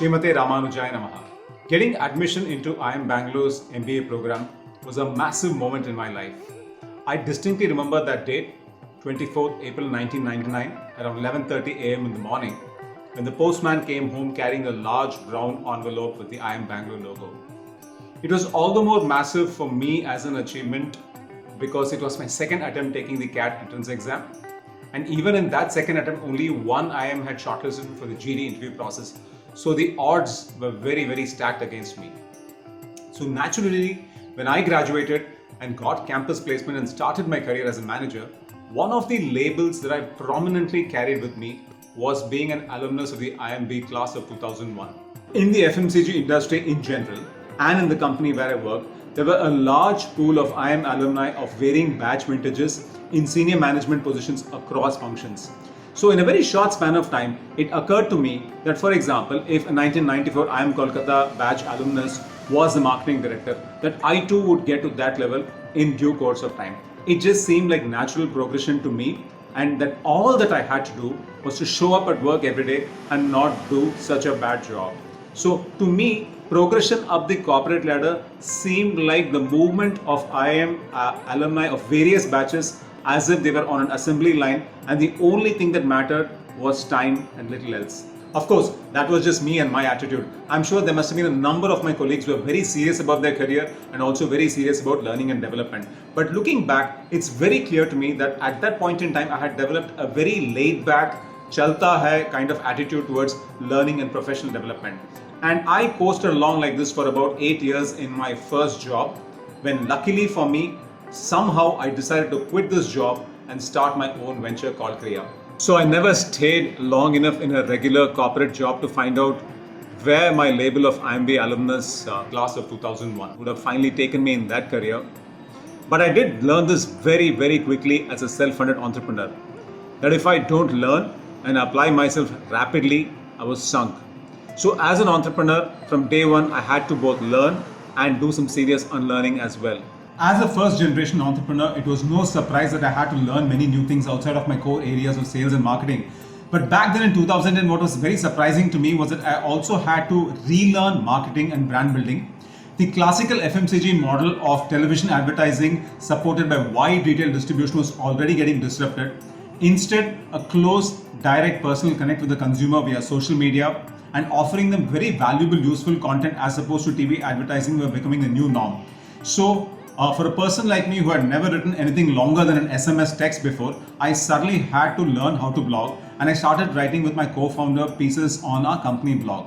Srimate Ramanujaya Namaha. Getting admission into IIM Bangalore's MBA program was a massive moment in my life. I distinctly remember that date, 24th April 1999, around 11:30 a.m. in the morning, when the postman came home carrying a large brown envelope with the IIM Bangalore logo. It was all the more massive for me as an achievement because it was my second attempt taking the CAT entrance exam. And even in that second attempt, only one IIM had shortlisted for the GD interview process. So the odds were very, very stacked against me. So naturally, when I graduated and got campus placement and started my career as a manager, one of the labels that I prominently carried with me was being an alumnus of the IIMB class of 2001. In the FMCG industry in general, and in the company where I worked, there were a large pool of IIM alumni of varying batch vintages in senior management positions across functions. So in a very short span of time, it occurred to me that, for example, if a 1994 IIM Kolkata batch alumnus was the marketing director, that I too would get to that level in due course of time. It just seemed like natural progression to me, and that all that I had to do was to show up at work every day and not do such a bad job. So to me, progression up the corporate ladder seemed like the movement of IIM alumni of various batches as if they were on an assembly line, and the only thing that mattered was time and little else. Of course, that was just me and my attitude. I'm sure there must have been a number of my colleagues who were very serious about their career and also very serious about learning and development. But looking back, it's very clear to me that at that point in time, I had developed a very laid back, chalta hai kind of attitude towards learning and professional development. And I coasted along like this for about 8 years in my first job, when luckily for me, somehow I decided to quit this job and start my own venture called Kriya. So I never stayed long enough in a regular corporate job to find out where my label of IIMB alumnus class of 2001 would have finally taken me in that career. But I did learn this very, very quickly as a self-funded entrepreneur, that if I don't learn and apply myself rapidly, I was sunk. So as an entrepreneur, from day one, I had to both learn and do some serious unlearning as well. As a first generation entrepreneur, it was no surprise that I had to learn many new things outside of my core areas of sales and marketing. But back then in 2010, what was very surprising to me was that I also had to relearn marketing and brand building. The classical FMCG model of television advertising supported by wide retail distribution was already getting disrupted. Instead, a close, direct personal connect with the consumer via social media and offering them very valuable, useful content as opposed to TV advertising were becoming the new norm. So, for a person like me who had never written anything longer than an SMS text before, I suddenly had to learn how to blog, and I started writing with my co-founder pieces on our company blog.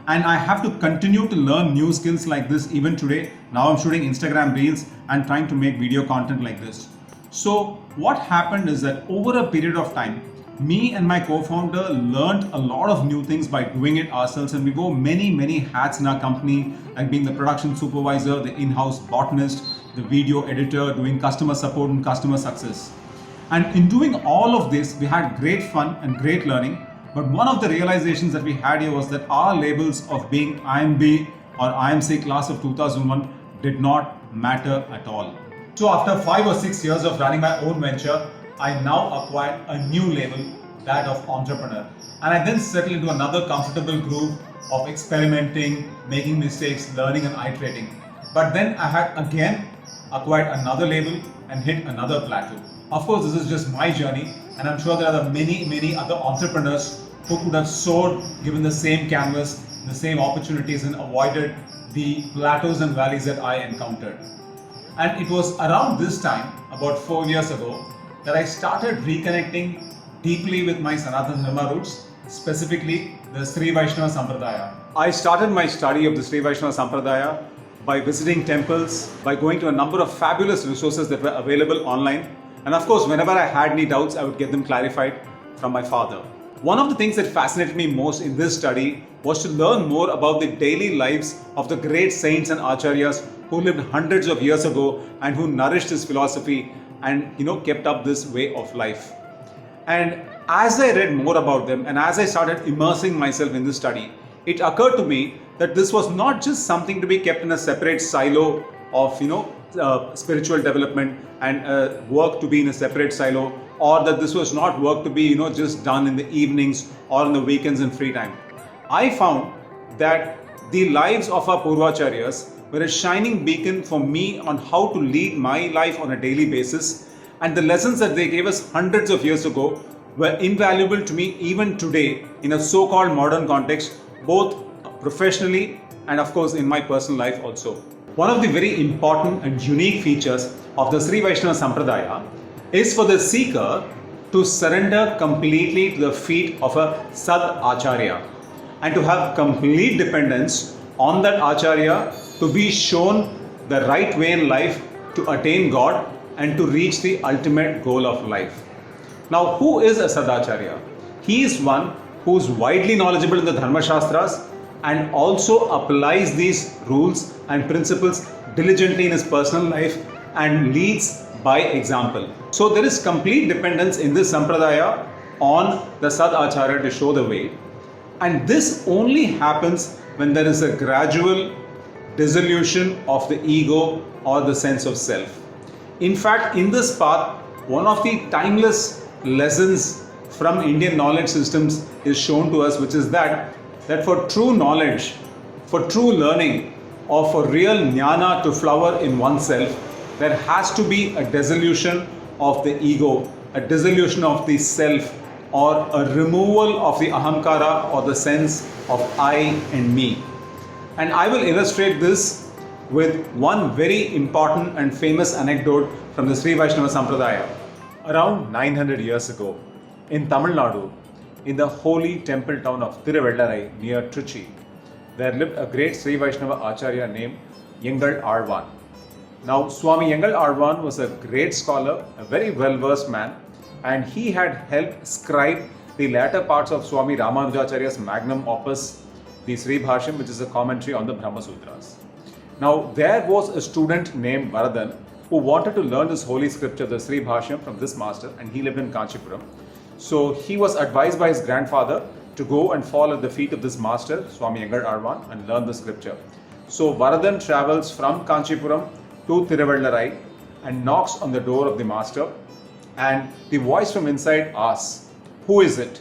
And I have to continue to learn new skills like this even today. Now I'm shooting Instagram reels and trying to make video content like this. So what happened is that over a period of time, me and my co-founder learned a lot of new things by doing it ourselves, and we wore many hats in our company, like being the production supervisor, the in-house botanist, the video editor, doing customer support and customer success. And in doing all of this, we had great fun and great learning. But one of the realizations that we had here was that our labels of being IIMB or IIMC class of 2001 did not matter at all. So after 5 or 6 years of running my own venture, I now acquired a new label, that of entrepreneur. And I then settled into another comfortable groove of experimenting, making mistakes, learning and iterating. But then I had again acquired another label and hit another plateau. Of course, this is just my journey, and I'm sure there are many other entrepreneurs who could have soared given the same canvas, the same opportunities, and avoided the plateaus and valleys that I encountered. And it was around this time, about 4 years ago, that I started reconnecting deeply with my Sanatana Dharma roots, specifically the Sri Vaishnava Sampradaya. I started my study of the Sri Vaishnava Sampradaya by visiting temples, by going to a number of fabulous resources that were available online. And of course, whenever I had any doubts, I would get them clarified from my father. One of the things that fascinated me most in this study was to learn more about the daily lives of the great saints and acharyas who lived hundreds of years ago and who nourished this philosophy and kept up this way of life. And as I read more about them and as I started immersing myself in this study, it occurred to me that this was not just something to be kept in a separate silo of spiritual development and work to be in a separate silo, or that this was not work to be just done in the evenings or in the weekends and free time. I found that the lives of our Purvacharyas were a shining beacon for me on how to lead my life on a daily basis, and the lessons that they gave us hundreds of years ago were invaluable to me even today in a so-called modern context, both professionally and of course in my personal life also. One of the very important and unique features of the Sri Vaishnava Sampradaya is for the seeker to surrender completely to the feet of a Sad Acharya and to have complete dependence on that Acharya to be shown the right way in life to attain God and to reach the ultimate goal of life. Now, who is a Sadacharya? He is one who is widely knowledgeable in the Dharma Shastras and also applies these rules and principles diligently in his personal life and leads by example. So there is complete dependence in this Sampradaya on the Sadacharya to show the way. And this only happens when there is a gradual dissolution of the ego or the sense of self. In fact, in this path, one of the timeless lessons from Indian knowledge systems is shown to us, which is that for true knowledge, for true learning, or for real jnana to flower in oneself, there has to be a dissolution of the ego, a dissolution of the self, or a removal of the ahamkara or the sense of I and me. And I will illustrate this with one very important and famous anecdote from the Sri Vaishnava Sampradaya. Around 900 years ago, in Tamil Nadu, in the holy temple town of Thiruvellarai near Trichy, there lived a great Sri Vaishnava Acharya named Yengal Alvan. Now, Swami Yengal Alvan was a great scholar, a very well-versed man, and he had helped scribe the latter parts of Swami Ramanujacharya's magnum opus, the Sri Bhashyam, which is a commentary on the Brahma Sutras. Now, there was a student named Varadan who wanted to learn this holy scripture, the Sri Bhashyam, from this master, and he lived in Kanchipuram. So he was advised by his grandfather to go and fall at the feet of this master, Swami Yengal Alvan, and learn the scripture. So Varadan travels from Kanchipuram to Thiruvellarai and knocks on the door of the master, and the voice from inside asks, "Who is it?"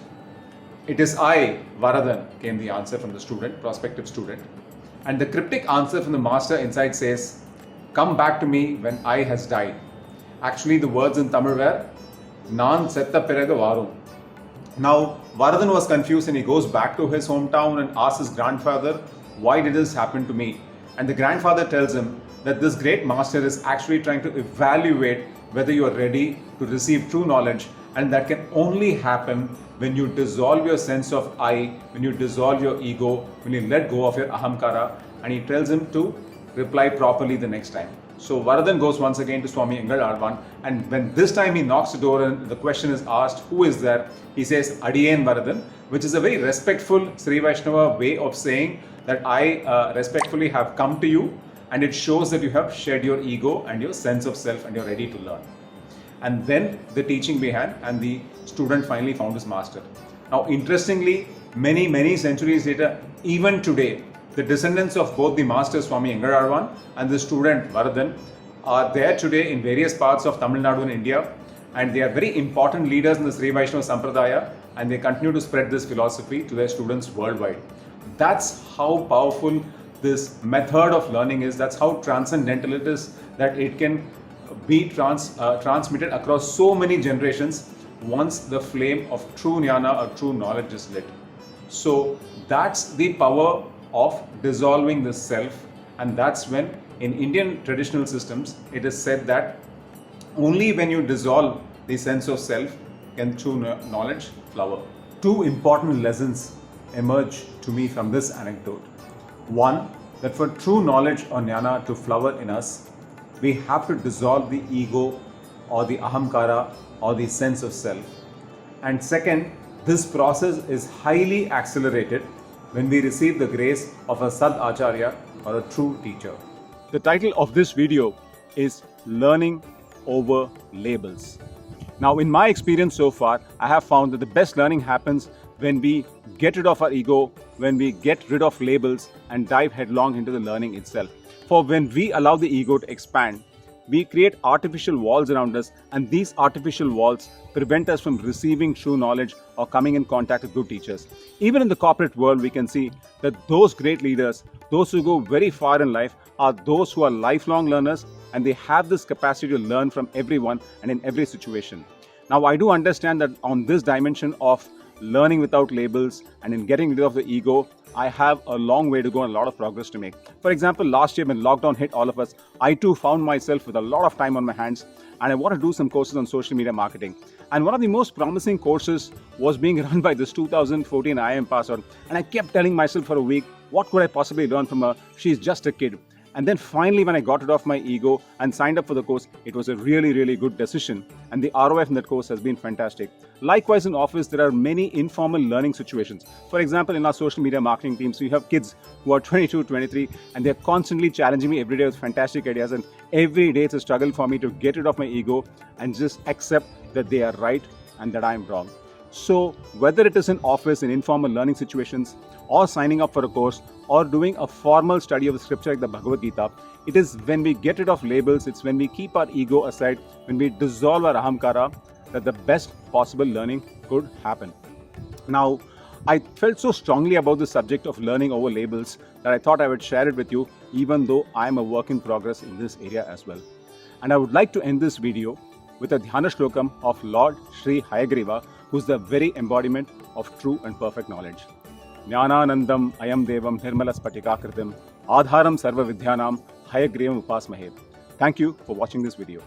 "It is I, Varadan," came the answer from the student, prospective student. And the cryptic answer from the master inside says, "Come back to me when I has died." Actually, the words in Tamil were, "Naan setta piraga varum." Now, Varadan was confused and he goes back to his hometown and asks his grandfather, "Why did this happen to me?" And the grandfather tells him that this great master is actually trying to evaluate whether you are ready to receive true knowledge, and that can only happen when you dissolve your sense of I, when you dissolve your ego, when you let go of your ahamkara, and he tells him to reply properly the next time. So Varadan goes once again to Swami Yengal Alvan, and when this time he knocks the door and the question is asked, "Who is there?" he says, "Adiyen Varadan," which is a very respectful Sri Vaishnava way of saying that I respectfully have come to you, and it shows that you have shed your ego and your sense of self and you're ready to learn. And then the teaching began and the student finally found his master. Now, interestingly, many centuries later, even today, the descendants of both the master Swami Yengal Alvan and the student Varadan are there today in various parts of Tamil Nadu and India, and they are very important leaders in the Sri Vaishnava Sampradaya, and they continue to spread this philosophy to their students worldwide. That's how powerful this method of learning is. That's how transcendental it is, that it can be transmitted across so many generations once the flame of true jnana or true knowledge is lit. So that's the power of dissolving the self, and that's when in Indian traditional systems it is said that only when you dissolve the sense of self can true knowledge flower. Two important lessons emerge to me from this anecdote. One, that for true knowledge or jnana to flower in us, we have to dissolve the ego or the ahamkara or the sense of self. And second, this process is highly accelerated when we receive the grace of a Sad Acharya or a true teacher. The title of this video is Learning Over Labels. Now, in my experience so far, I have found that the best learning happens when we get rid of our ego, when we get rid of labels and dive headlong into the learning itself. For when we allow the ego to expand, we create artificial walls around us, and these artificial walls prevent us from receiving true knowledge or coming in contact with good teachers. Even in the corporate world, we can see that those great leaders, those who go very far in life, are those who are lifelong learners, and they have this capacity to learn from everyone and in every situation. Now, I do understand that on this dimension of learning without labels and in getting rid of the ego, I have a long way to go and a lot of progress to make. For example, last year when lockdown hit all of us, I too found myself with a lot of time on my hands, and I want to do some courses on social media marketing. And one of the most promising courses was being run by this 2014 IIM pass out, and I kept telling myself for a week, what could I possibly learn from her? She's just a kid. And then finally, when I got rid of my ego and signed up for the course, it was a really, really good decision. And the ROI from that course has been fantastic. Likewise, in office, there are many informal learning situations. For example, in our social media marketing teams, we have kids who are 22, 23, and they're constantly challenging me every day with fantastic ideas. And every day it's a struggle for me to get rid of my ego and just accept that they are right and that I'm wrong. So whether it is in office, in informal learning situations, or signing up for a course, or doing a formal study of the scripture like the Bhagavad Gita, it is when we get rid of labels, it's when we keep our ego aside, when we dissolve our ahamkara, that the best possible learning could happen. Now, I felt so strongly about the subject of learning over labels that I thought I would share it with you, even though I am a work in progress in this area as well. And I would like to end this video with a Dhyana Shlokam of Lord Sri Hayagriva, who is the very embodiment of true and perfect knowledge. Jnananandam ayam devam nirmala spatikakritim adharam sarva vidyanam hayagrivam upasmahe. Thank you for watching this video.